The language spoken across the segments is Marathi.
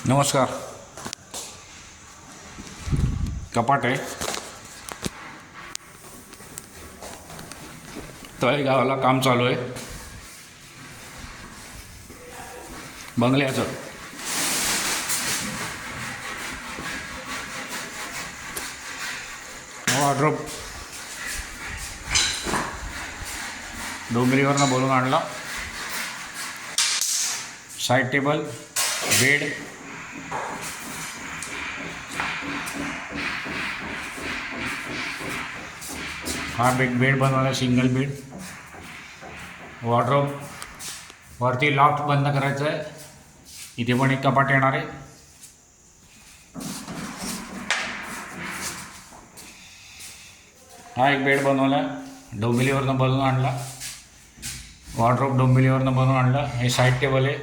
नमस्कार. कपाट आहे. तळेगावाला काम चालू आहे बंगल्याचं. वॉर्डरोब डोंबिवलीवरनं बोलून आणला. साईड टेबल, बेड, हा बेड बनवायला सिंगल बेड. वॉर्डरोब वरती लॉफ्ट बंद करायचं आहे. इथे पण एक कपाट येणार आहे. हा एक बेड बनवला, डोंबिवलीवरनं बनवून आणला. वॉर्डरोब डोंबिवलीवरनं बनवून आणला. हे साईड टेबल आहे.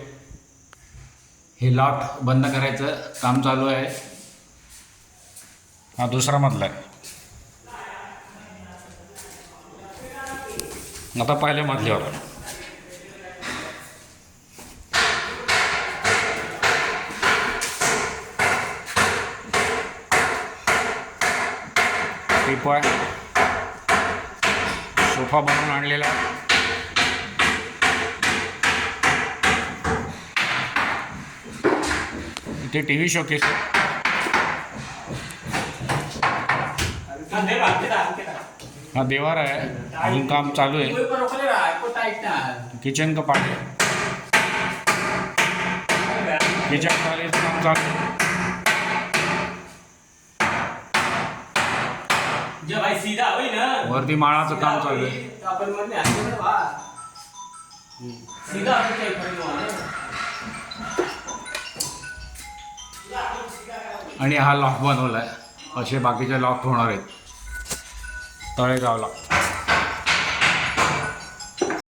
हे लॉफ्ट बंद करायचं काम चालू आहे. हा दुसरा मजला आहे. आता पहिल्या मजल्यावर टिपॉय, सोफा बनवून आणलेला. इथे टी व्ही शोकेस आहे. हा देवार आहे, अजून काम चालू आहे. किचन कपाट आहे. किचन कॉलेज काम चालू आहे. वरती माळाचं काम चालू आहे. आणि हा लॉक बनवला आहे. असे बाकीचे लॉक होणार आहेत तळेगावला.